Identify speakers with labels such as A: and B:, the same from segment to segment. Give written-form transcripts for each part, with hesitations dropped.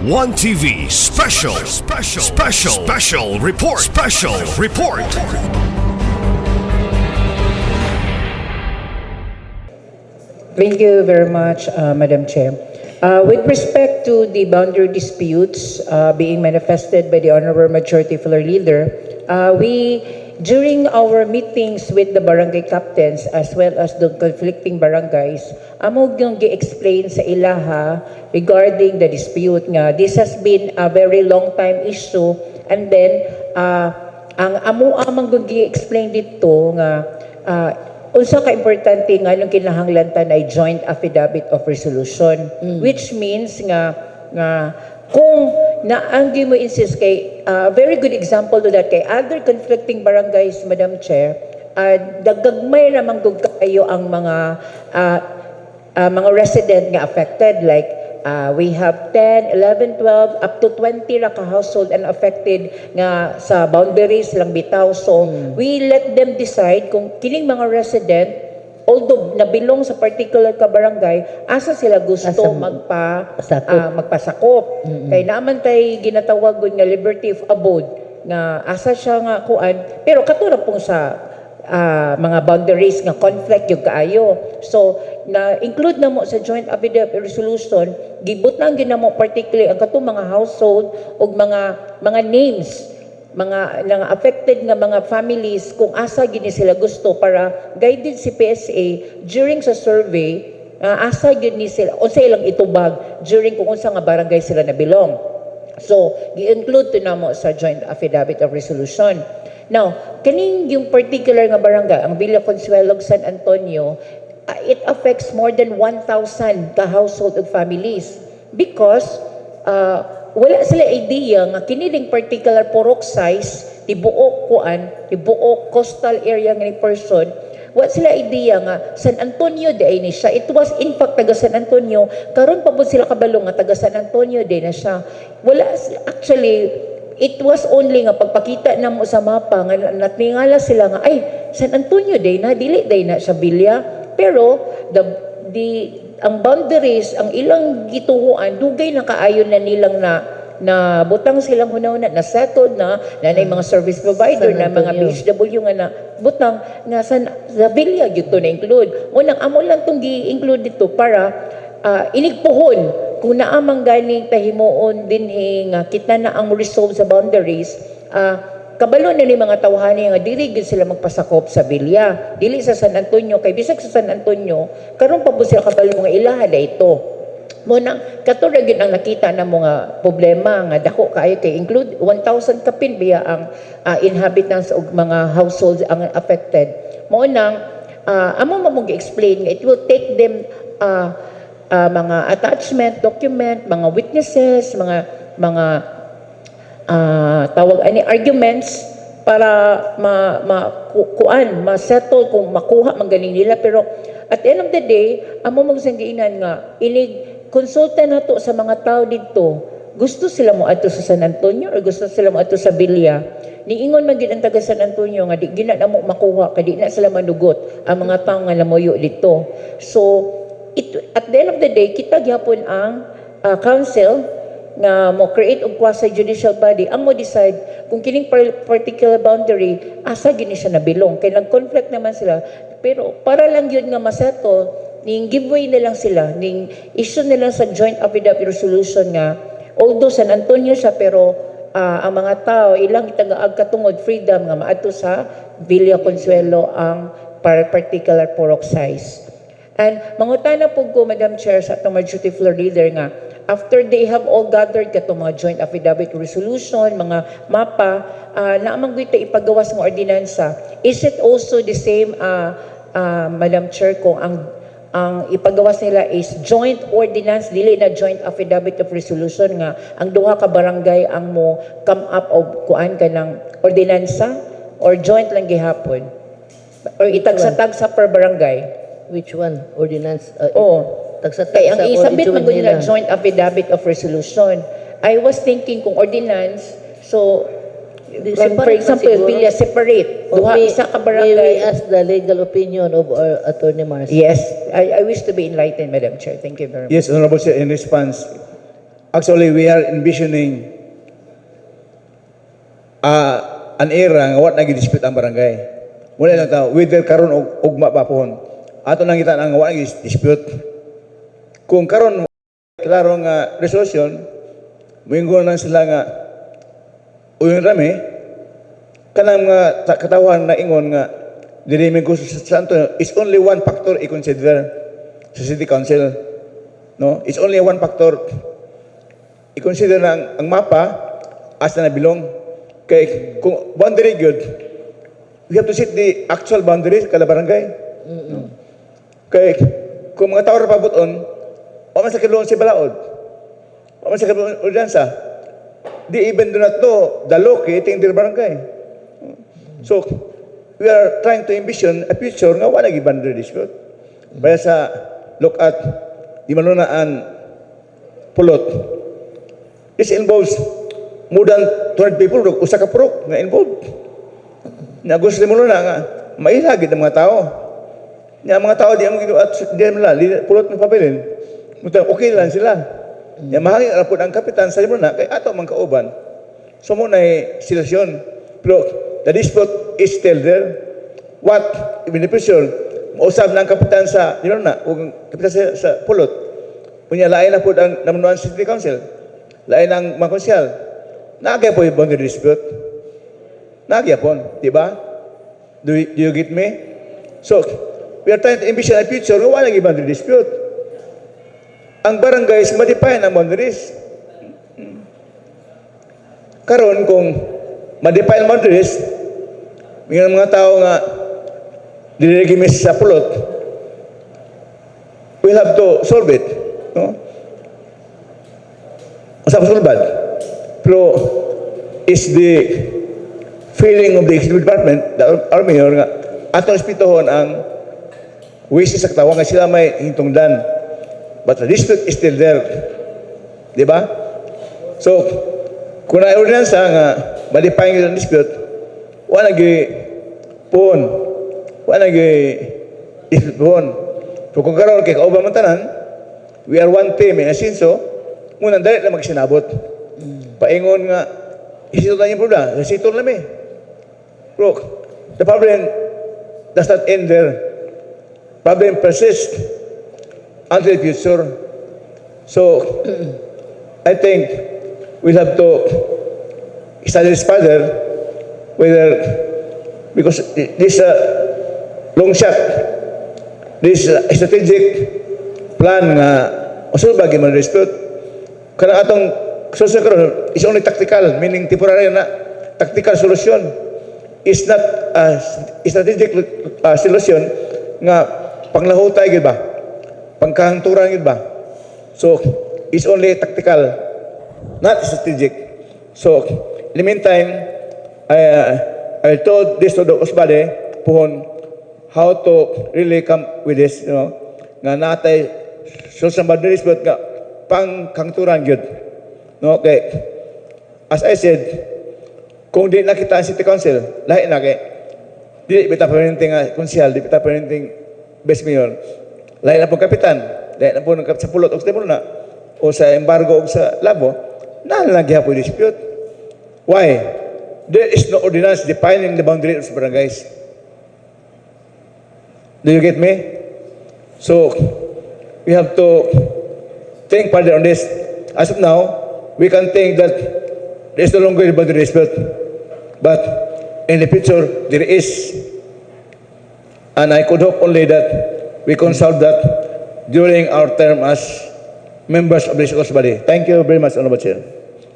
A: One TV special report.
B: Thank you very much, Madam Chair. With respect to the boundary disputes being manifested by the Honorable Majority Floor Leader, during our meetings with the barangay captains as well as the conflicting barangays, amo yung gi-explain sa ilaha regarding the dispute nga. This has been a very long time issue, and then ang amo amang gi-explain dito nga unsa ka importante nga nung kinahanglantan ay joint affidavit of resolution, which means nga kung naanggi mo insist kay very good example to that kay other conflicting barangays, Madam Chair, dagagmay ramang kayo ang mga resident nga affected, like we have 10, 11, 12, up to 20 ra ka household and affected nga sa boundaries lang bitaw. So we let them decide kung kining mga resident, although nabilong sa particular ka barangay, asa sila gusto magpasakop. Kay naman tay ginatawag nga liberty of abode, nga asa siya nga kuan, pero katulad pong sa mga boundaries nga conflict yung kaayo. So na include na mo sa joint affidavit resolution, gibutang ginamo particularly ang katong mga household ug mga names, mga affected nga mga families, kung asa gini sila gusto para guided si PSA during sa survey, asa gini sila unsa ilang itubag during kung unsa nga barangay sila nabilong. So gi-include to namo sa joint affidavit of resolution. Now kaning yung particular nga barangay, ang Villa Consuelo, San Antonio, it affects more than 1,000 ka household ug families because wala sila idea nga kiniling particular purok size tibuok coastal area nga ni person, wala sila idea nga San Antonio day ni siya. It was in fact taga San Antonio, karon pa pud sila kabalo nga taga San Antonio day na siya. Wala actually, it was only nga pagpakita na mo sa mapa nga natingala sila nga ay San Antonio day na, dili day na siya Villa, pero ang boundaries, ang ilang gituhuan, dugay na kaayon na nilang na butang silang hunahuna, na settled na mga service provider, na mga BHW nga na butang, na sa Villa yun to na-include. Unang amo lang itong gi-include dito para inigpuhon kung naamang ganing tahimuon din nga kita na ang resolve sa boundaries, kabalo na ni mga tawhani nga dili gid sila magpasakop sa Villa, dili sa San Antonio, kay bisag sa San Antonio karon pa po sila kabalo nga ilaha da ito mo nang katulad gid ang nakita na mga problema nga dako kaayo kay include 1,000 kapin biya ang inhabitants ug mga households ang affected. Mo nang amo mo explain it will take them mga attachment document, mga witnesses, mga tawag ani arguments para ma-settle kung makuha man ganing nila. Pero at the end of the day, amo magsanggiinan nga inig konsulta nato sa mga tao dito, gusto sila mo adto sa San Antonio or gusto sila mo adto sa Villa. Niingon man gid ang taga San Antonio nga di gina na mo makuha kay di na sila manugot ang mga tao nga namuyo dito. So at the end of the day, kita gyapon ang council nga mo create og quasi-judicial body ang mo decide kung kining particular boundary asa gini siya nabilong, kay nag-conflict naman sila, pero para lang yun nga masettle, ning giveaway na lang sila, ning issue nila sa joint affidavit resolution nga although San Antonio siya, pero ang mga tao ilang tagaag katungod freedom nga maadto sa Villa Consuelo ang particular purok size. And mangutana po ko, Madam Chair, sa itong Majority Floor Leader nga, after they have all gathered katong mga joint affidavit resolution, mga mapa, naamang gito ipagawas ng ordinansa, is it also the same, Madam Chair, kung ang ipagawas nila is joint ordinance, dili na joint affidavit of resolution nga, ang duha ka barangay ang mo come up of kuan ka ng ordinansa, or joint lang gihapon? Or itagsa-tagsa per barangay?
C: Which one? Ordinance?
B: Kaya ang isabit man nila joint affidavit of resolution. I was thinking kung ordinance, so for example, Villa separate. Duha isa ka barangay.
C: May we ask the legal opinion of our Attorney Marcia?
B: Yes, I wish to be enlightened, Madam Chair. Thank you very much.
D: Yes, Honorable Chair, in response, Actually, we are envisioning an era nga what nagi-dispute ang barangay. Muna lang tao, whether karon og ugma pa pohon. Ato nang kita ang what nagi-dispute. Kung karon klaro nga resolution, moingon lang sila nga uyon rami, kanang mga katawan na ingon nga dili man gusto sa santo is only one factor i-consider sa city council. No? It's only one factor. I-consider na ang mapa as na nabilong. Kay kung boundary good, we have to set the actual boundaries kada barangay. No? Kay kung mga tao rapabuton, o man sa kadlong si balaod. O man sa kadlong ordansa. They even do not know the locating their barangay. So, we are trying to envision a future nga wala boundary dispute. Baya sa look at di malunaan pulot. This involves more than 200 people, usa ka purok nga involved. Na gusto mo na nga mailagid ang mga tao. Nga mga tao di ang di nila pulot ng papelin. Muta okay lang sila. Ya mahangin ra pud ang kapitan sa mo na kay ato man kauban. So mo na sitwasyon. Pero the dispute is still there. What beneficial mausab na ang kapitan sa di na ug kapitan sa pulot. Unya lain na pud ang namunuan city council. Lain ang mga konsyal. Nagya po yung boundary dispute. Nagya po, di ba? Do you get me? So, we are trying to envision a future na wala boundary dispute. Ang barangays, ma-define ang boundaries. Karon kung ma-define ang boundaries, may mga tao nga diligimis sa pulot, we'll have to solve it. No? Sa pasulbad. Pero is the feeling of the executive department, our mayor nga, atong respetohon ang wishes sa katawa nga sila may hintungdan. But the dispute is still there. Di ba? So, kung na-ordinansa nga, malipay ng dispute, wala nagi puhon. Wala nagi dispute puhon. So, kung karoon kay kauban man tanan, we are one team in asinso, muna dali lang magsinabot. Paingon nga, isito na yung problema, isito na namin. Look, the problem does not end there. Problem persists until the future. So, I think we'll have to study this further whether, because this long shot, this strategic plan nga, usulbag yung mga dispute, kanang atong solution karon is only tactical, meaning temporary na tactical solution is not a strategic solution nga panglahutay gid ba, pangkahanturan gid ba. So it's only tactical, not strategic. So in the meantime, I told this to the Usbade puhon how to really come with this, you know, nga natay social boundaries but nga pangkahanturan gid. No, okay. As I said, kung di nakita ang City Council, lahi na kay di bita permanenteng konsyal, di bita permanenteng best mayor. Lahi na po kapitan, lahi na po sa pulot o sa na o sa embargo o sa labo, nalagya po dispute. Why? There is no ordinance defining the boundary of barangays. Do you get me? So, we have to think further on this. As of now, we can think that there is no longer a boundary dispute. But in the future, there is. And I could hope only that we can solve that during our term as members of this body. Thank you very much, Honorable Chair.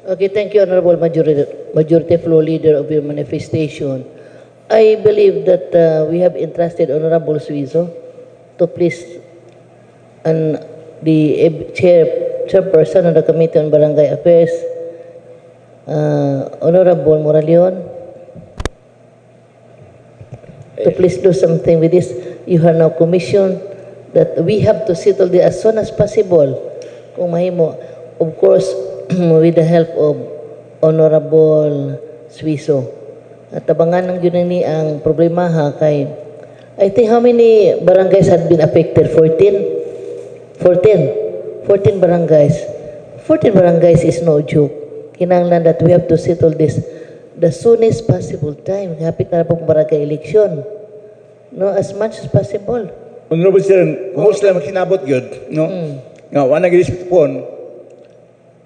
C: Okay, thank you, Honorable Majority Floor Leader of your manifestation. I believe that we have entrusted Honorable Suizo to please and the chairperson of the Committee on Barangay Affairs, Honorable Moraleon, to please do something with this. You have now commissioned that we have to settle this as soon as possible. Kung mahimo, of course, with the help of Honorable Suizo. At tabangan ng yun ni ang problema ha kay I think how many barangays had been affected? 14 barangays. 14 barangays is no joke. Kinanglan that we have to settle this the soonest possible time. Hapit na pong barangay election. No, as much as possible.
D: Honorable Sir, kung sila makinabot yun, no? Nga, wala nag-ilisip po,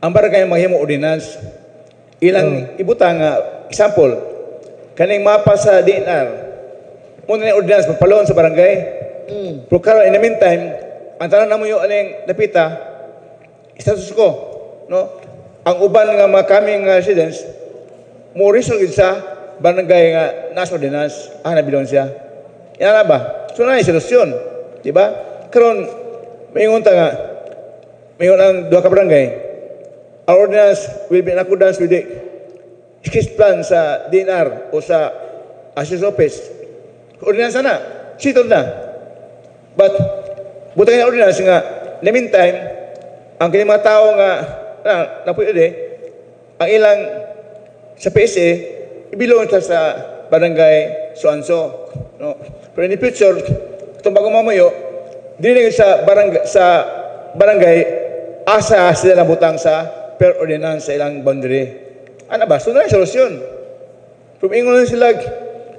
D: ang barangay mahimo ordinance, ilang ibutang nga, example, kaning mapa sa DNR, muna na ordinance, magpaloon sa barangay, pero karon in the meantime, ang tanan na mo yung aling napita, status ko, no? Ang uban nga mga kaming residents, mo resolve sa barangay nga nasa ordinance, nabilon siya. Yan na ba? So na yung solusyon. Diba? Karon, mayingon ta nga, mayingon ang duha ka barangay, our ordinance will be in accordance with the skis plan sa DNR o sa Assess Office. Ordinance na, settled na. But, butang yung ordinance nga, in the meantime, ang kanyang mga tao nga, napuyode, ang ilang sa PSA, ibilong ito sa barangay so-and-so. No? Pero in the future, itong bagong mamayo, dili sa barangay, asa sila nabutang sa per ordinance sa ilang boundary. Ano ba? So na yung solusyon. Kung ingon na sila,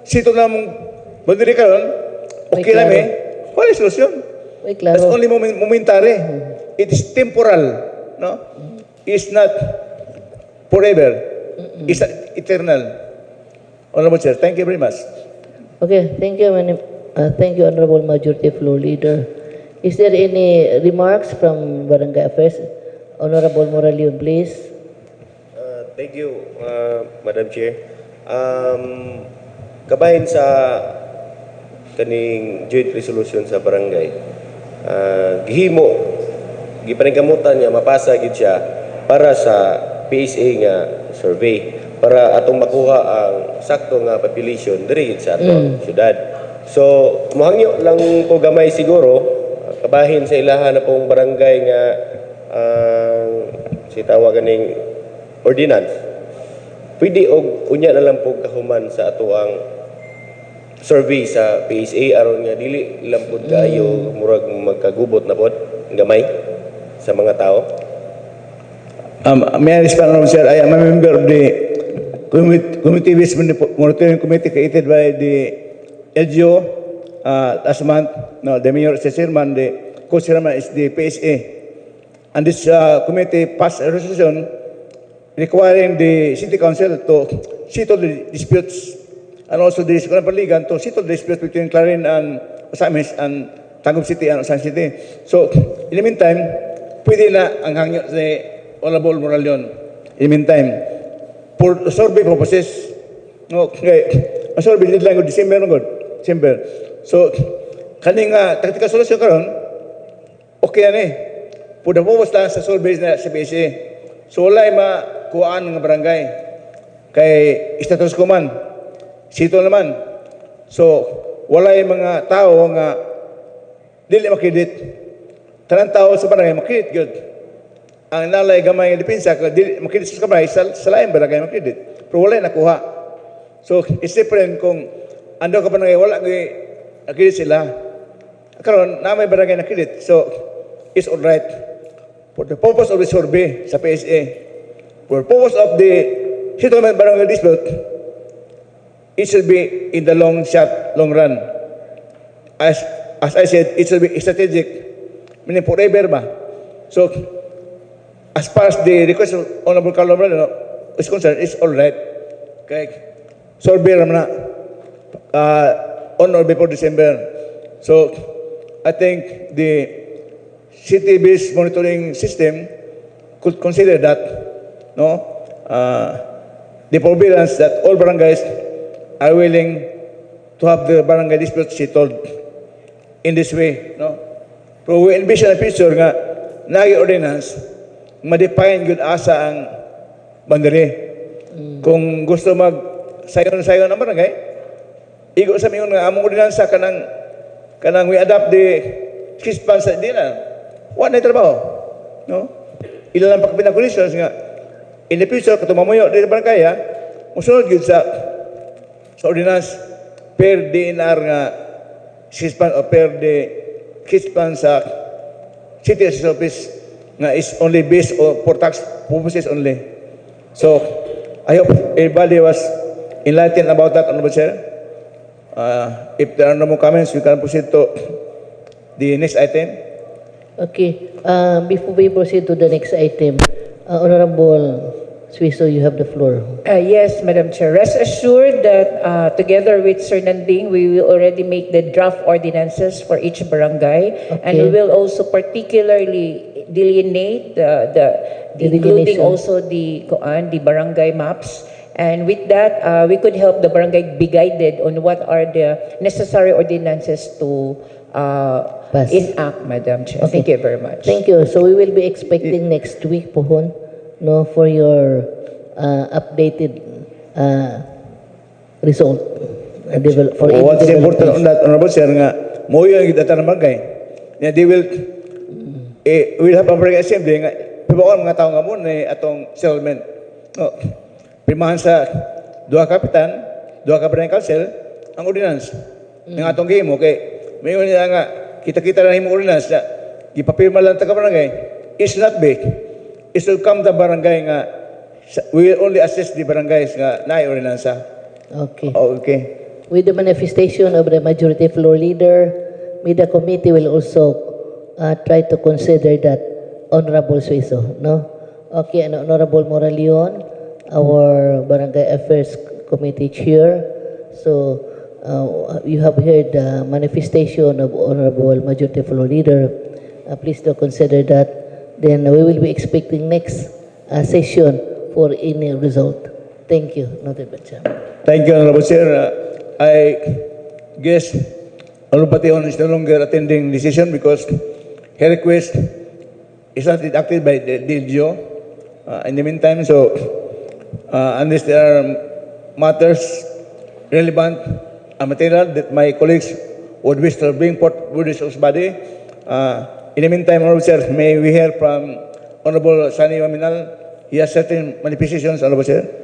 D: sito na mong boundary karon, okay lang wala yung solusyon.
C: Uy, klaro.
D: That's only momentary. It is temporal. No? It's not forever. It's eternal. Honorable Chair, thank you very much.
C: Okay, thank you, thank you, Honorable Majority Floor Leader. Is there any remarks from Barangay Affairs? Honorable Moralion, please.
E: Thank you, Madam Chair. Kabahin sa kaning joint resolution sa barangay, gihimo, gipaningkamutan niya, mapasa gid siya para sa PSA nga survey, para atong makuha ang sakto nga population diri sa atong syudad. So, mohangyo lang ko gamay siguro, kabahin sa ilahan na pong barangay nga si tawag ganing ordinance. Pwede og unya na lang po kahuman sa ato ang survey sa PSA aron nga dili lang pud kaayo murag magkagubot na pod gamay sa mga tao.
D: May I respond, Honorable Chair? I am a member of the Committee-Based Monitoring Committee created by the LGO last month. No, the mayor is the chairman, the co-chairman is the PSA. And this committee passed a resolution requiring the City Council to settle the disputes and also the Paligan to settle the disputes between Clarin and Osamis and Tagum City and Osan City. So, in the meantime, pwede na ang hangyo sa Honorable Moralion. In the meantime, for survey purposes, okay, ang survey deadline ko December. So, kaning tactical solution karon, okay yan For the purpose lang sa survey na sa PSA. So, wala makuhaan ng barangay. Kay status ko man, sito naman. So, wala mga tao nga dili makredit. Tanang tao sa barangay makredit good. Ang nalay gamay nga depensa dili makredit sa barangay sa lain barangay makredit. Pero wala nakuha. So, it's different kung ando ka barangay wala gyud nakredit sila. Karon na may barangay nakredit. So, it's all right. For the purpose of the survey sa PSA, for the purpose of the settlement barangay dispute, it should be in the long run. As I said, it should be strategic, meaning forever ba. So, as far as the request of Honorable Carlo Moreno is concerned, it's all right. Okay. Survey naman na on or before December. So, I think the city-based monitoring system could consider that, no, the forbearance that all barangays are willing to have the barangay dispute settled in this way, no. Pero we envision a future nga nagi ordinance ma-define good asa ang boundary. Kung gusto mag sayon ang barangay, igo sa mingon nga among ordinance kanang we adapt the kispan sa dina. Wa na trabaho, no? Ilan lang pagpinang conditions nga in the future katumamuyo di barangay musunod gyud sa ordinance per DNR nga kispan o per the kispan sa city assess office nga is only based on for tax purposes only. So, I hope everybody was enlightened about that, Honorable Chair. If there are no more comments, we can proceed to the next item.
C: Okay, before we proceed to the next item, Honorable Suiso, you have the floor.
B: Yes, Madam Chair. Rest assured that together with Sir Nanding, we will already make the draft ordinances for each barangay. And we
C: Okay.
B: will also particularly delineate including
C: Delineation.
B: also the barangay maps. And with that, we could help the barangay be guided on what are the necessary ordinances to
C: Pass.
B: enact, Madam Chair.
C: Okay.
B: Thank you very much.
C: Thank you. So we will be expecting next week, Pohon, no, for your updated result. For any
D: What is important on
C: developments.
D: that, Honorable Chair, nga mo yung data ng barangay. Nga they will have a barangay assembly nga pibaon mga tao nga mo na atong settlement. No. Primahan sa duha kapitan, duha ka barangay council ang ordinance. Nga atong gihimo kay mayon nila nga kita-kita na himo ordinance na gipapirma lang ta ka barangay is not big. It will come the barangay nga we will only assess the barangays nga naay ordinance.
C: Okay.
D: Okay.
C: With the manifestation of the majority floor leader, the committee will also try to consider that, Honorable Suiso, no? Okay, and Honorable Moraleon, our Barangay Affairs Committee Chair. So, you have heard the manifestation of Honorable Majority Floor Leader. Please do consider that. Then we will be expecting next session for any result. Thank you, Honorable Chairman.
D: Thank you, Honorable Chair. I guess Honorable Patión is no longer attending the session because her request is not acted by the DLGO. In the meantime, so unless there are matters relevant material that my colleagues would wish to bring forth with this body, in the meantime, Honorable Chair, may we hear from Honorable Sani Maminal. He has certain manifestations, Honorable Chair.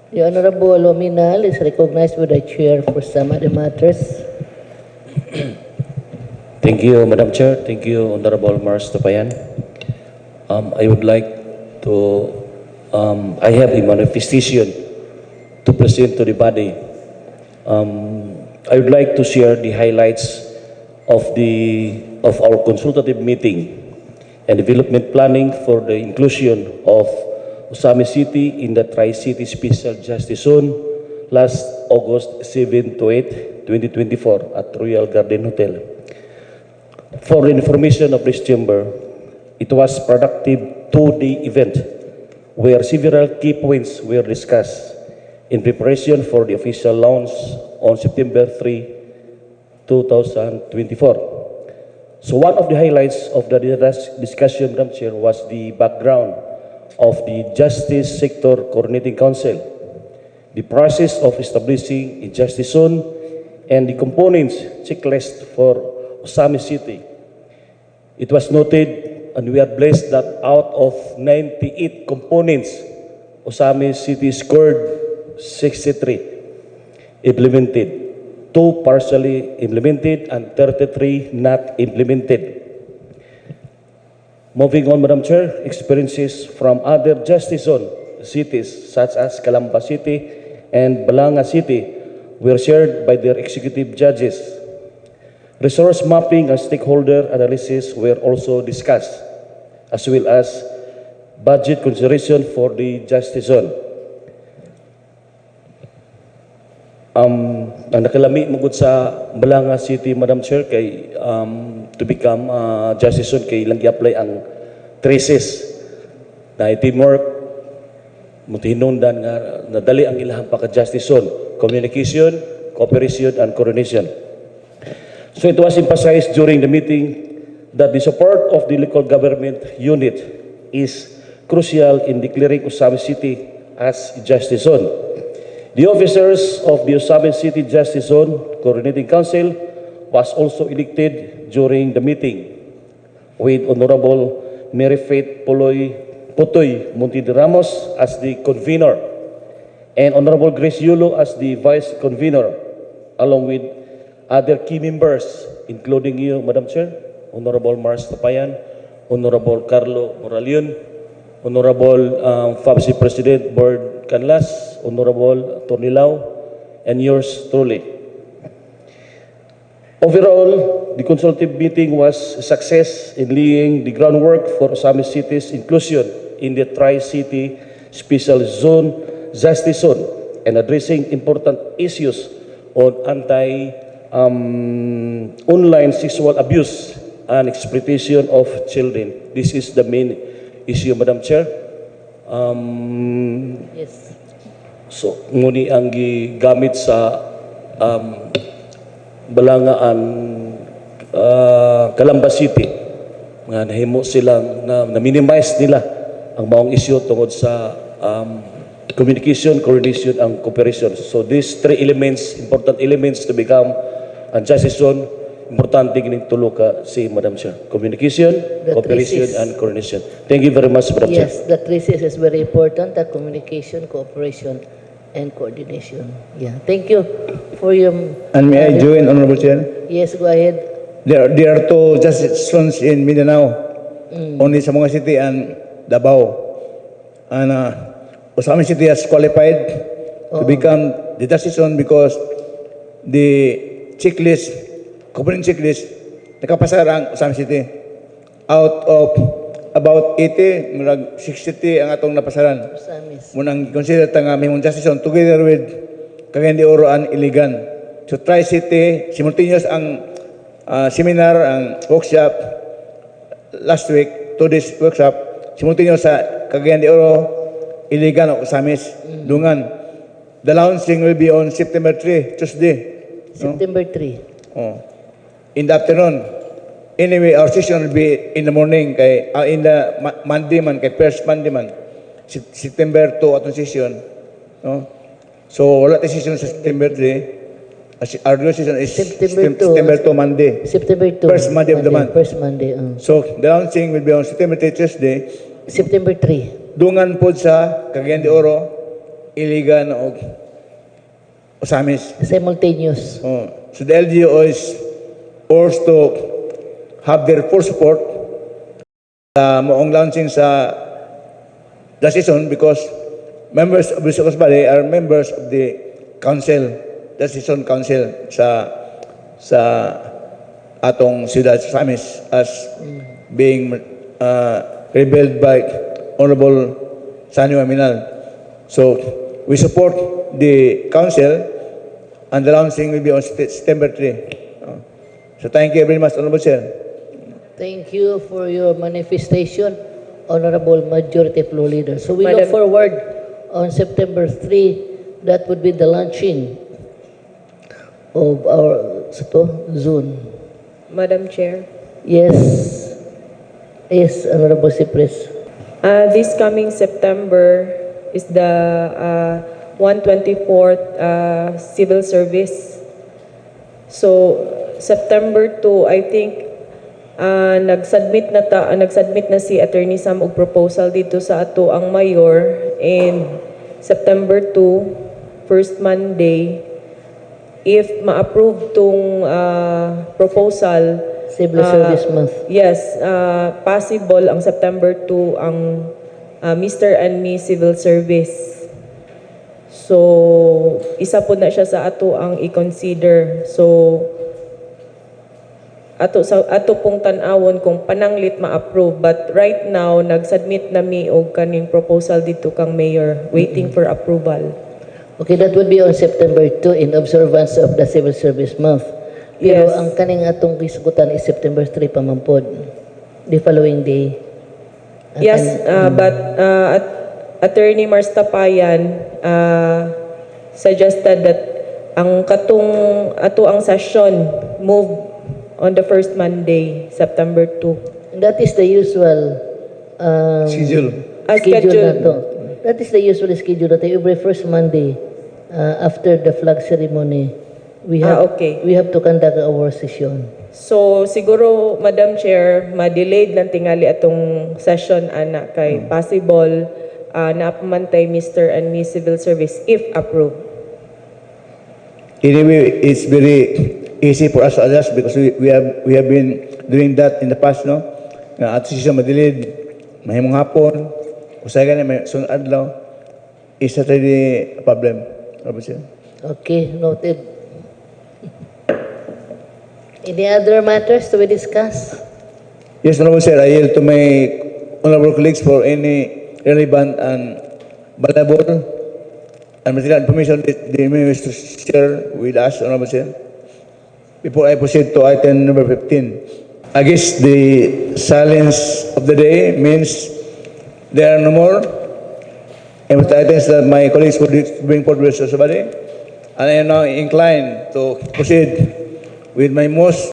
C: The Honorable Lominal is recognized with the chair for some other matters.
F: Thank you, Madam Chair. Thank you, Honorable Mars Tapayan. I would like to, I have a manifestation to present to the body. I would like to share the highlights of our consultative meeting and development planning for the inclusion of Usami City in the Tri-City Special Justice Zone last August 7 to 8, 2024 at Royal Garden Hotel. For the information of this chamber, it was productive two-day event where several key points were discussed in preparation for the official launch on September 3, 2024. So one of the highlights of the discussion, Madam Chair, was the background of the Justice Sector Coordinating Council, the process of establishing a justice zone, and the components checklist for Usami City. It was noted, and we are blessed that out of 98 components, Usami City scored 63 implemented, 2 partially implemented, and 33 not implemented. Moving on, Madam Chair, experiences from other justice zone cities such as Calamba City and Balanga City were shared by their executive judges. Resource mapping and stakeholder analysis were also discussed, as well as budget consideration for the justice zone. Ang nakalami magud sa Balanga City, Madam Chair, kay to become justice zone kay ilang i-apply ang traces na teamwork mutihinungdan nga nadali ang ilahang pagka-justice zone, communication, cooperation, and coordination. So it was emphasized during the meeting that the support of the local government unit is crucial in declaring Usami City as a justice zone. The officers of the Usami City Justice Zone Coordinating Council was also elected during the meeting with Honorable Mary Faith Putoy Montide Ramos as the convener and Honorable Grace Yulo as the vice convener, along with other key members, including you, Madam Chair, Honorable Mars Tapayan, Honorable Carlo Moralion, Honorable FABC President Board Canlas, Honorable Tony Lau, and yours truly. Overall, the consultative meeting was a success in laying the groundwork for Osamis City's inclusion in the Tri-City Special Zone, Justice Zone, and addressing important issues on online sexual abuse and exploitation of children. This is the main issue, Madam Chair.
C: Yes.
F: So, nguni ang gigamit sa Balangaan, Calamba City, nga nahimo silang na-minimize nila ang maong issue tungod sa communication, coordination, and cooperation. So these three elements, important elements to become a justice zone, importante gining tulo ka si Madam Chair. Communication,
C: The
F: cooperation,
C: thesis.
F: and coordination. Thank you very much, Madam Chair.
C: Yes, the thesis is very important, the communication, cooperation, and coordination. Yeah, thank you for your...
D: And may I join, Honorable Chair?
C: Yes, go ahead.
D: There are two justice zones in Mindanao, only sa mga city and Davao. And Osamis City has qualified to become the justice zone because the checklist, component checklist, nakapasar ang Osamis City. Out of about 80, murag 60 ang atong napasaran.
C: Osamis.
D: Munang consider ta nga mahimong justice zone together with Cagayan de Oro and Iligan. So Tri-City, simultaneous ang seminar, ang workshop last week, 2 days workshop, simultaneous sa Cagayan de Oro, Iligan o Osamis, Dungan. The launching will be on September 3, Tuesday. No?
C: September 3.
D: Oh. In the afternoon. Anyway, our session will be in the morning, kay, in the Monday man, kay first Monday man. September 2 atong session. No? So, wala tayo session sa September 3. Our real session is September 2, Monday.
C: September 2.
D: First Monday of the month.
C: First Monday.
D: So, the launching will be on September 3, Tuesday.
C: September 3.
D: Dungan po sa Cagayan de Oro, Iligan o Osamis.
C: Simultaneous.
D: Oh. So the LGU is forced to have their full support moong launching sa justice zone because members of the Sucos Valley are members of the council, justice zone council sa atong Ciudad Osamis as being revealed by Honorable Sanyo Aminal. So we support the council and the launching will be on September 3. So thank you very much, Honorable Chair.
C: Thank you for your manifestation, Honorable Majority Floor Leader. So we look
B: Madam-
C: forward on September 3, that would be the launching of our zone.
G: Madam Chair,
C: Yes. Yes, Honorable Cypress.
G: this coming September is the 124th Civil Service. So September 2, I think nagsubmit na si Attorney Sam og proposal dito sa ato ang mayor, and September 2, first Monday, if ma-approve tong proposal,
C: Civil Service Month.
G: yes, possible ang September 2 ang Mr. and Ms. Civil Service. So, isa po na siya sa ato ang i-consider. So, ato pong tanawon kung pananglit ma-approve. But right now, nag-submit na mi og kaning proposal dito kang mayor, waiting for approval.
C: Okay, that would be on September 2 in observance of the Civil Service Month. Pero
G: Yes.
C: ang kaning atong gisgutan is September 3 pamampod. The following day. Ang
G: Yes,
C: kan-
G: but Attorney Mars Tapayan suggested that ang ato ang session move on the first Monday, September 2.
C: That is the usual
D: Schedule.
C: schedule
G: Schedule.
C: na to. That is the usual schedule na to. Every first Monday after the flag ceremony, we have
G: Okay.
C: we have to conduct our session.
G: So siguro, Madam Chair, ma-delayed lang tingali atong session ana kay possible na pamantay Mr. and Ms. Civil Service if approved.
D: Anyway, it's very easy for us to adjust because we have been doing that in the past, no? nga ato siya madilid, mahimong hapon, usay gani may sunod adlaw, is that really a problem? Honorable Chair.
C: Okay, noted. Any other matters to be discussed?
D: Yes, Honorable Chair, I yield to my honorable colleagues for any relevant and valuable and material information that they may wish to share with us, Honorable Chair. Before I proceed to item number 15, I guess the silence of the day means there are no more. And with the items that my colleagues would bring forward with us, and I am now inclined to proceed with my most